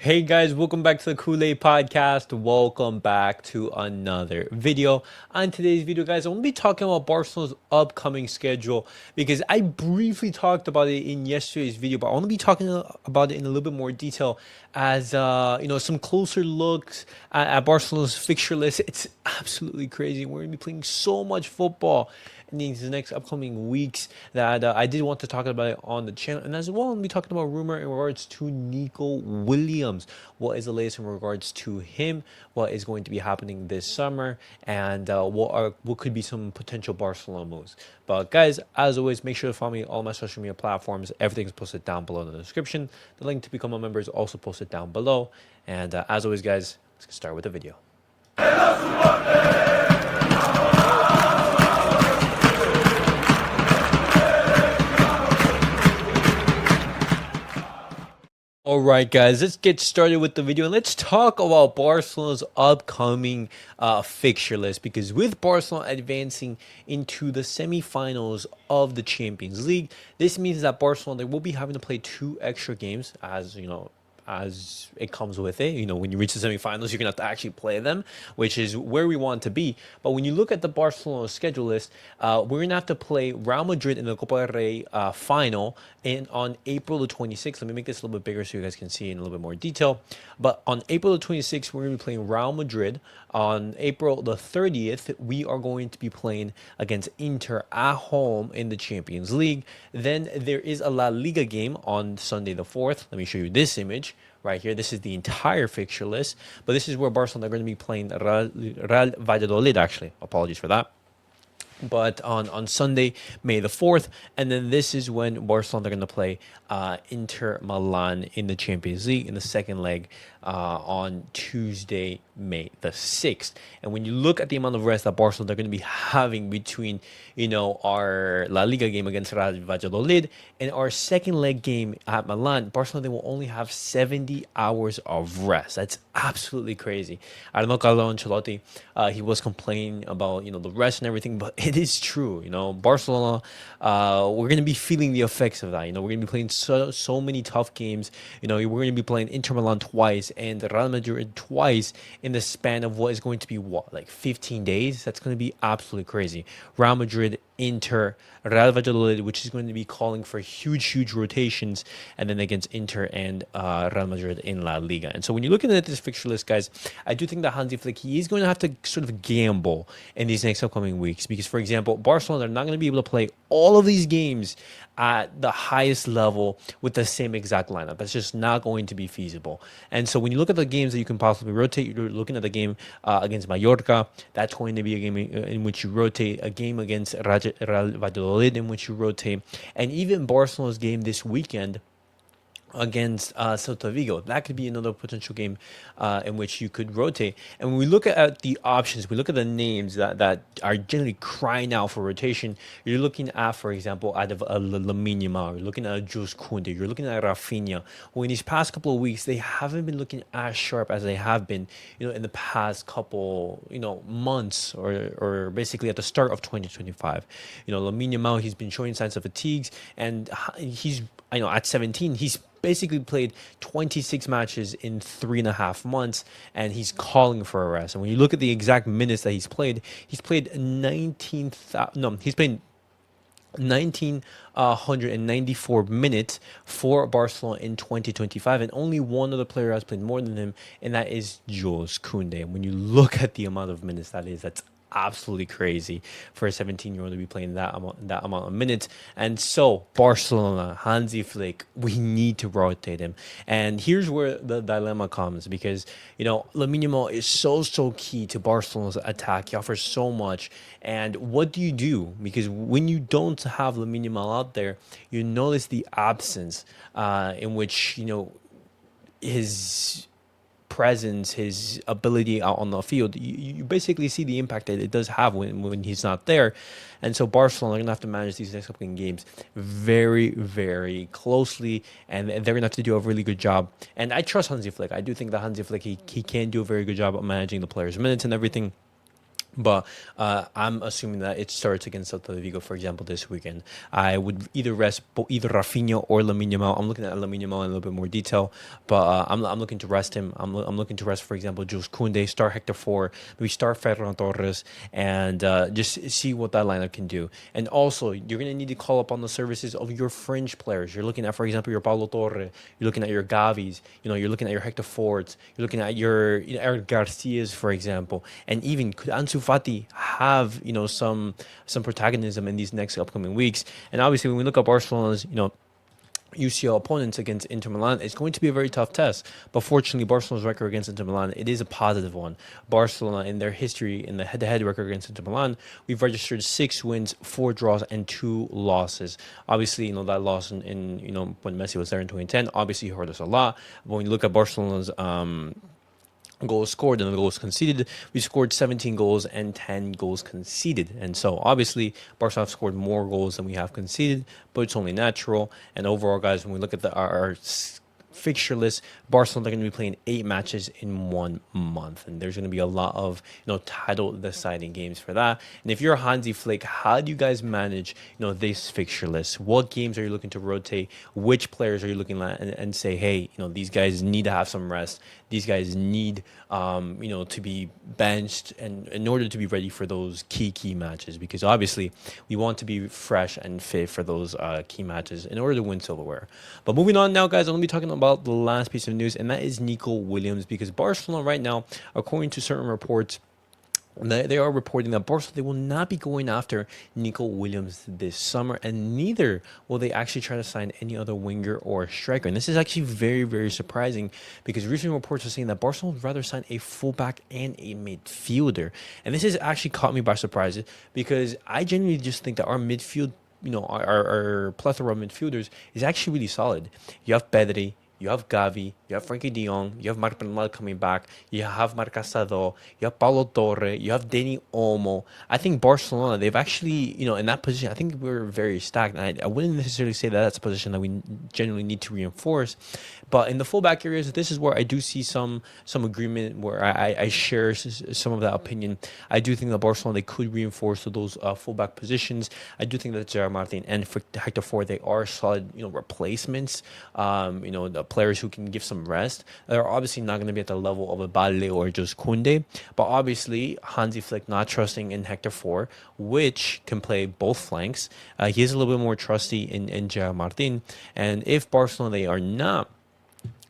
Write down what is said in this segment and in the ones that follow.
Hey guys, welcome back to the Kool-Aid Podcast. Welcome back to another video. On today's video, guys, I'm going to be talking about Barcelona's upcoming schedule because I briefly talked about it in yesterday's video, but I want to be talking about it in a little bit more detail as, some closer looks at Barcelona's fixture list. It's absolutely crazy. We're going to be playing so much football in these next upcoming weeks that I did want to talk about it on the channel. And as well, I'll be talking about rumor in regards to Nico Williams. What is the latest in regards to him? What is going to be happening this summer? And what could be some potential Barcelona moves? But guys, as always, make sure to follow me on all my social media platforms. Everything's posted down below in the description. The link to become a member is also posted down below. And as always, guys, let's get started with the video. All right, guys, let's get started with the video and let's talk about Barcelona's upcoming fixture list, because with Barcelona advancing into the semifinals of the Champions League, this means that Barcelona, they will be having to play 2 extra games, as it comes with it. When you reach the semifinals, you're gonna have to actually play them, which is where we want to be. But when you look at the Barcelona schedule list, we're gonna have to play Real Madrid in the Copa del Rey final on April the 26th. Let me make this a little bit bigger so you guys can see in a little bit more detail. But on April the 26th, we're gonna be playing Real Madrid. On April the 30th, we are going to be playing against Inter at home in the Champions League. Then there is a La Liga game on Sunday the 4th. Let me show you this image right here. This is the entire fixture list, but this is where Barcelona are going to be playing Real Valladolid, actually. Apologies for that. But on Sunday, May the 4th, and then this is when Barcelona are going to play Inter Milan in the Champions League in the second leg on Tuesday, May the 6th. And when you look at the amount of rest that Barcelona are going to be having between, our La Liga game against Real Valladolid and our second leg game at Milan, Barcelona, they will only have 70 hours of rest. That's absolutely crazy. I don't know, Carlo Ancelotti, he was complaining about, the rest and everything, but it is true. Barcelona, we're going to be feeling the effects of that. We're going to be playing so many tough games. We're going to be playing Inter Milan twice and Real Madrid twice in the span of what is going to be, like 15 days? That's going to be absolutely crazy. Real Madrid, Inter, Real Valladolid, which is going to be calling for huge rotations, and then against Inter and Real Madrid in La Liga. And so when you're looking at this fixture list, guys, I do think that Hansi Flick, he is going to have to sort of gamble in these next upcoming weeks, because, for example, Barcelona, they're not going to be able to play all of these games at the highest level with the same exact lineup. That's just not going to be feasible. And so when you look at the games that you can possibly rotate, you're looking at the game against Mallorca. That's going to be a game in which you rotate, a game against Real Valladolid in which you rotate, and even Barcelona's game this weekend against Celta Vigo. That could be another potential game in which you could rotate. And when we look at the options, we look at the names that are generally crying out for rotation. You're looking at, for example, out of Lamine Yamal. You're looking at Koundé. You're looking at Rafinha, who in these past couple of weeks, they haven't been looking as sharp as they have been, in the past couple, months or basically at the start of 2025. Lamine Yamal, he's been showing signs of fatigues, and he's, at 17, he's basically played 26 matches in 3.5 months, and he's calling for a rest. And when you look at the exact minutes that he's played 1,994 minutes for Barcelona in 2025, and only one other player has played more than him, and that is Jules Koundé. And when you look at the amount of minutes that's absolutely crazy for a 17-year-old to be playing that amount of minutes. And so Barcelona, Hansi Flick, we need to rotate him. And here's where the dilemma comes, because Lamine Yamal is so key to Barcelona's attack. He offers so much. And what do you do? Because when you don't have Lamine Yamal out there, you notice the absence in which his presence, his ability out on the field, you basically see the impact that it does have when he's not there. And so Barcelona are going to have to manage these next couple of games very closely, and they're going to have to do a really good job. And I trust Hansi Flick. I do think that Hansi Flick, he can do a very good job of managing the players' minutes and everything. But I'm assuming that it starts against Celta Vigo, for example, this weekend. I would either rest either Rafinha or Lamine Yamal. I'm looking at Lamine Yamal in a little bit more detail, but I'm looking to rest him. I'm looking to rest, for example, Jules Koundé, start Hector 4, maybe start Ferran Torres, and just see what that lineup can do. And also, you're going to need to call up on the services of your fringe players. You're looking at, for example, your Paulo Torre. You're looking at your Gavis. You're looking at your Hector Fords. You're looking at your Eric Garcias, for example. And even could Ansu Fati have some protagonism in these next upcoming weeks? And obviously, when we look at Barcelona's UCL opponents against Inter Milan, it's going to be a very tough test. But fortunately, Barcelona's record against Inter Milan, it is a positive one. Barcelona, in their history, in the head-to-head record against Inter Milan, we've registered 6 wins, 4 draws, and 2 losses. Obviously, that loss in when Messi was there in 2010, obviously hurt us a lot. But when you look at Barcelona's goals scored and the goals conceded, we scored 17 goals and 10 goals conceded. And so obviously Barca have scored more goals than we have conceded, but it's only natural. And overall, guys, when we look at our fixture list, Barcelona are going to be playing 8 matches in 1 month, and there's going to be a lot of title deciding games for that. And if you're a Hansi Flick, how do you guys manage this fixture list? What games are you looking to rotate? Which players are you looking at and say, hey, these guys need to have some rest, these guys need to be benched and in order to be ready for those key matches? Because obviously we want to be fresh and fit for those key matches in order to win silverware. But moving on now, guys, I'm going to be talking about the last piece of news, and that is Nico Williams, because Barcelona right now, according to certain reports, they are reporting that Barcelona, they will not be going after Nico Williams this summer, and neither will they actually try to sign any other winger or striker. And this is actually very, very surprising, because recent reports are saying that Barcelona would rather sign a fullback and a midfielder. And this has actually caught me by surprise, because I genuinely just think that our midfield, our plethora of midfielders is actually really solid. You have Pedri, you have Gavi, you have Frankie de Jong, you have Marc Bernal coming back, you have Marc Casado, you have Paulo Torre, you have Dani Olmo. I think Barcelona, they've actually, in that position, I think we're very stacked. And I wouldn't necessarily say that that's a position that we generally need to reinforce. But in the fullback areas, this is where I do see some agreement, where I share some of that opinion. I do think that Barcelona, they could reinforce those fullback positions. I do think that Gerard Martin and Hector Ford, they are solid, replacements. The players who can give some rest. They're obviously not going to be at the level of a Balle or just Koundé, but obviously Hansi Flick not trusting in Hector 4, which can play both flanks. He is a little bit more trusty in Gerard Martin, and if Barcelona, they are not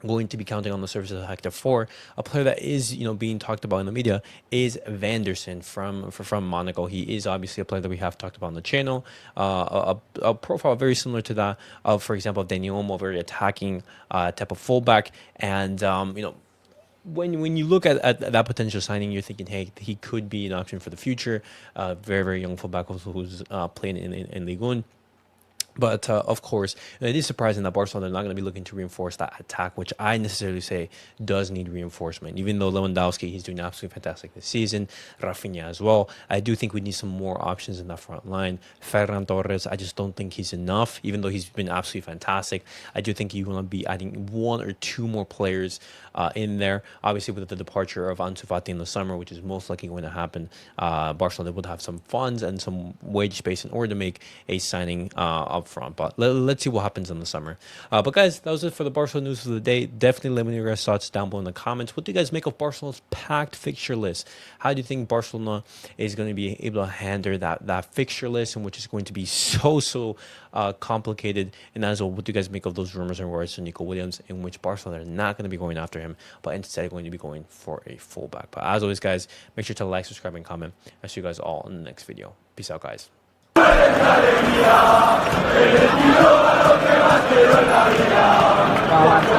going to be counting on the services of Hector 4, a player that is being talked about in the media is Vanderson from Monaco. He is obviously a player that we have talked about on the channel, a profile very similar to that of, for example, Dani Olmo, very attacking type of fullback. And when you look at that potential signing, you're thinking, hey, he could be an option for the future. Very, very young fullback who's playing in Ligue 1. But of course, it is surprising that Barcelona are not going to be looking to reinforce that attack, which I necessarily say does need reinforcement. Even though Lewandowski, he's doing absolutely fantastic this season, Rafinha as well, I do think we need some more options in that front line. Ferran Torres, I just don't think he's enough, even though he's been absolutely fantastic. I do think you want to be adding 1 or 2 more players in there. Obviously, with the departure of Ansu Fati in the summer, which is most likely going to happen, Barcelona would have some funds and some wage space in order to make a signing up front. But let's see what happens in the summer. But guys, that was it for the Barcelona news of the day. Definitely let me know your guys' thoughts down below in the comments. What do you guys make of Barcelona's packed fixture list? How do you think Barcelona is going to be able to handle that fixture list, and which is going to be so complicated? And as well, what do you guys make of those rumors in regards to Nico Williams, in which Barcelona are not going to be going after him, but instead going to be going for a fullback? But as always, guys, make sure to like, subscribe, and comment. I'll see you guys all in the next video. Peace out, guys. Vamos.